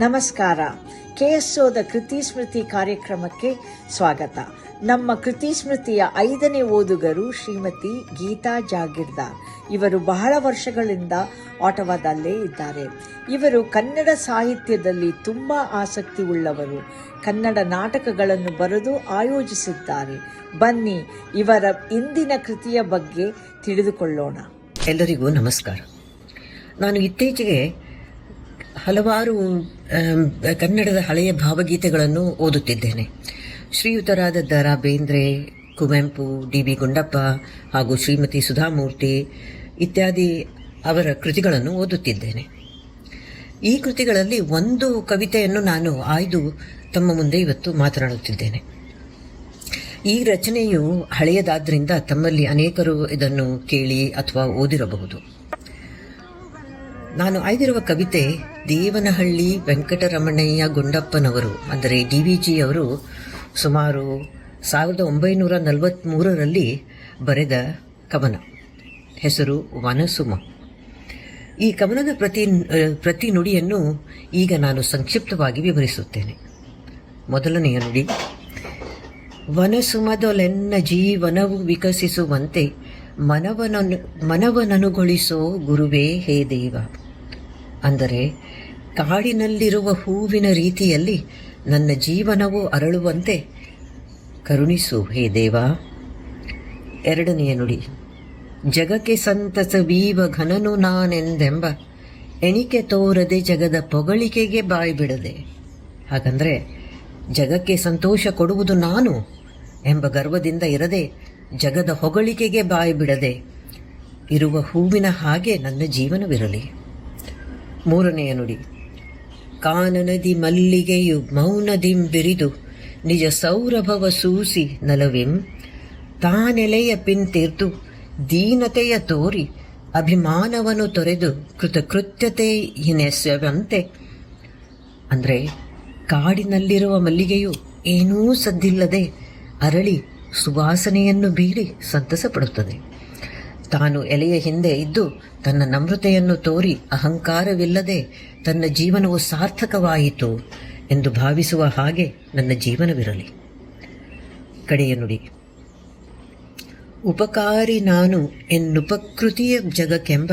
ನಮಸ್ಕಾರ. KSOದ ಕೃತಿ ಸ್ಮೃತಿ ಕಾರ್ಯಕ್ರಮಕ್ಕೆ ಸ್ವಾಗತ. ನಮ್ಮ ಕೃತಿ ಸ್ಮೃತಿಯ 5ನೇ ಓದುಗರು ಶ್ರೀಮತಿ ಗೀತಾ ಜಾಗೀರ್ದಾರ್. ಇವರು ಬಹಳ ವರ್ಷಗಳಿಂದ ಆಟವಾದಲ್ಲೇ ಇದ್ದಾರೆ. ಇವರು ಕನ್ನಡ ಸಾಹಿತ್ಯದಲ್ಲಿ ತುಂಬಾ ಆಸಕ್ತಿ ಉಳ್ಳವರು. ಕನ್ನಡ ನಾಟಕಗಳನ್ನು ಬರೆದು ಆಯೋಜಿಸಿದ್ದಾರೆ. ಬನ್ನಿ ಇವರ ಇಂದಿನ ಕೃತಿಯ ಬಗ್ಗೆ ತಿಳಿದುಕೊಳ್ಳೋಣ. ಎಲ್ಲರಿಗೂ ನಮಸ್ಕಾರ. ನಾನು ಇತ್ತೀಚೆಗೆ ಹಲವಾರು ಕನ್ನಡದ ಹಳೆಯ ಭಾವಗೀತೆಗಳನ್ನು ಓದುತ್ತಿದ್ದೇನೆ. ಶ್ರೀಯುತರಾದ ದ.ರಾ. ಬೇಂದ್ರೆ, ಕುವೆಂಪು, ಡಿ.ಬಿ. ಗುಂಡಪ್ಪ ಹಾಗೂ ಶ್ರೀಮತಿ ಸುಧಾಮೂರ್ತಿ ಇತ್ಯಾದಿ ಅವರ ಕೃತಿಗಳನ್ನು ಓದುತ್ತಿದ್ದೇನೆ. ಈ ಕೃತಿಗಳಲ್ಲಿ ಒಂದು ಕವಿತೆಯನ್ನು ನಾನು ಆಯ್ದು ತಮ್ಮ ಮುಂದೆ ಇವತ್ತು ಮಾತನಾಡುತ್ತಿದ್ದೇನೆ. ಈ ರಚನೆಯು ಹಳೆಯದಾದ್ರಿಂದ ತಮ್ಮಲ್ಲಿ ಅನೇಕರು ಇದನ್ನು ಕೇಳಿ ಅಥವಾ ಓದಿರಬಹುದು. ನಾನು ಆಯ್ದಿರುವ ಕವಿತೆ ದೇವನಹಳ್ಳಿ ವೆಂಕಟರಮಣಯ್ಯ ಗುಂಡಪ್ಪನವರು ಅಂದರೆ DVG ಅವರು ಸುಮಾರು 1943ರಲ್ಲಿ ಬರೆದ ಕವನ. ಹೆಸರು ವನಸುಮ. ಈ ಕವನದ ಪ್ರತಿ ನುಡಿಯನ್ನು ಈಗ ನಾನು ಸಂಕ್ಷಿಪ್ತವಾಗಿ ವಿವರಿಸುತ್ತೇನೆ. ಮೊದಲನೆಯ ನುಡಿ: ವನಸುಮದೊಲೆನ್ನ ಜೀವನವು ವಿಕಸಿಸುವಂತೆ ಮನವನನುಗೊಳಿಸೋ ಗುರುವೇ ಹೇ ದೇವ. ಅಂದರೆ ಕಾಡಿನಲ್ಲಿರುವ ಹೂವಿನ ರೀತಿಯಲ್ಲಿ ನನ್ನ ಜೀವನವು ಅರಳುವಂತೆ ಕರುಣಿಸು ಹೇ ದೇವ. ಎರಡನೆಯ ನುಡಿ: ಜಗಕ್ಕೆ ಸಂತಸವೀವ ಘನನು ನಾನೆಂದೆಂಬ ಎಣಿಕೆ ತೋರದೆ ಜಗದ ಪೊಗಳಿಕೆಗೆ ಬಾಯಿ ಬಿಡದೆ. ಹಾಗಂದರೆ ಜಗಕ್ಕೆ ಸಂತೋಷ ಕೊಡುವುದು ನಾನು ಎಂಬ ಗರ್ವದಿಂದ ಇರದೆ ಜಗದ ಹೊಗಳಿಕೆಗೆ ಬಾಯಿ ಬಿಡದೆ ಇರುವ ಹೂವಿನ ಹಾಗೆ ನನ್ನ ಜೀವನವಿರಲಿ. ಮೂರನೆಯ ನುಡಿ: ಕಾನನದಿ ಮಲ್ಲಿಗೆಯು ಮೌನದಿಂ ಬಿರಿದು ನಿಜ ಸೌರಭವ ಸೂಸಿ ನಲವಿಂ ತಾನೆಲೆಯ ಪಿಂತಿರ್ದು ದೀನತೆಯ ತೋರಿ ಅಭಿಮಾನವನ್ನು ತೊರೆದು ಕೃತಕೃತ್ಯತೆ ಹಿನೆಸವಂತೆ. ಅಂದರೆ ಕಾಡಿನಲ್ಲಿರುವ ಮಲ್ಲಿಗೆಯು ಏನೂ ಸದ್ದಿಲ್ಲದೆ ಅರಳಿ ಸುವಾಸನೆಯನ್ನು ಬೀರಿ ಸಂತಸ ಪಡುತ್ತದೆ. ತಾನು ಎಲೆಯ ಹಿಂದೆ ಇದ್ದು ತನ್ನ ನಮ್ರತೆಯನ್ನು ತೋರಿ ಅಹಂಕಾರವಿಲ್ಲದೆ ತನ್ನ ಜೀವನವು ಸಾರ್ಥಕವಾಯಿತು ಎಂದು ಭಾವಿಸುವ ಹಾಗೆ ನನ್ನ ಜೀವನವಿರಲಿ. ಕಡೆಯ ನುಡಿ: ಉಪಕಾರಿ ನಾನು ಎನ್ನುಪಕೃತಿಯ ಜಗಕ್ಕೆಂಬ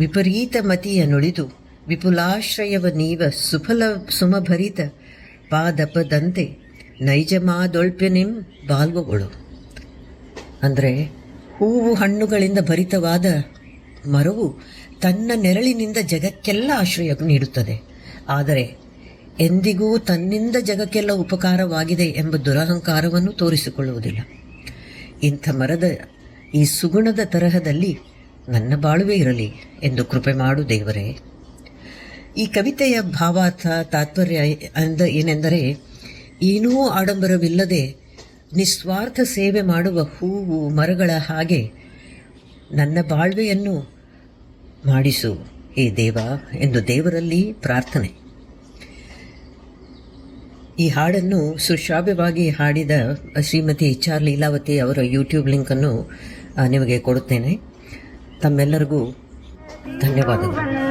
ವಿಪರೀತ ಮತಿಯ ನುಳಿದು ವಿಪುಲಾಶ್ರಯವ ನೀವ ಸುಮಭರಿತ ಪಾದಪದಂತೆ ನೈಜಮಾದೊಳ್ಪೆನಿಂ ಬಾಲ್ವಗಳು. ಅಂದರೆ ಹೂವು ಹಣ್ಣುಗಳಿಂದ ಭರಿತವಾದ ಮರವು ತನ್ನ ನೆರಳಿನಿಂದ ಜಗಕ್ಕೆಲ್ಲ ಆಶ್ರಯ ನೀಡುತ್ತದೆ. ಆದರೆ ಎಂದಿಗೂ ತನ್ನಿಂದ ಜಗಕ್ಕೆಲ್ಲ ಉಪಕಾರವಾಗಿದೆ ಎಂಬ ದುರಹಂಕಾರವನ್ನು ತೋರಿಸಿಕೊಳ್ಳುವುದಿಲ್ಲ. ಇಂಥ ಮರದ ಈ ಸುಗುಣದ ತರಹದಲ್ಲಿ ನನ್ನ ಬಾಳುವೆ ಇರಲಿ ಎಂದು ಕೃಪೆ ಮಾಡು ದೇವರೇ. ಈ ಕವಿತೆಯ ಭಾವಾರ್ಥ ತಾತ್ಪರ್ಯ ಏನೆಂದರೆ, ಏನೂ ಆಡಂಬರವಿಲ್ಲದೆ ನಿಸ್ವಾರ್ಥ ಸೇವೆ ಮಾಡುವ ಹೂವು ಮರಗಳ ಹಾಗೆ ನನ್ನ ಬಾಳ್ವೆಯನ್ನು ಮಾಡಿಸು ಹೇ ದೇವ ಎಂದು ದೇವರಲ್ಲಿ ಪ್ರಾರ್ಥನೆ. ಈ ಹಾಡನ್ನು ಸುಶ್ರಾವ್ಯವಾಗಿ ಹಾಡಿದ ಶ್ರೀಮತಿ HR ಲೀಲಾವತಿ ಅವರ YouTube ಲಿಂಕನ್ನು ನಿಮಗೆ ಕೊಡುತ್ತೇನೆ. ತಮ್ಮೆಲ್ಲರಿಗೂ ಧನ್ಯವಾದಗಳು.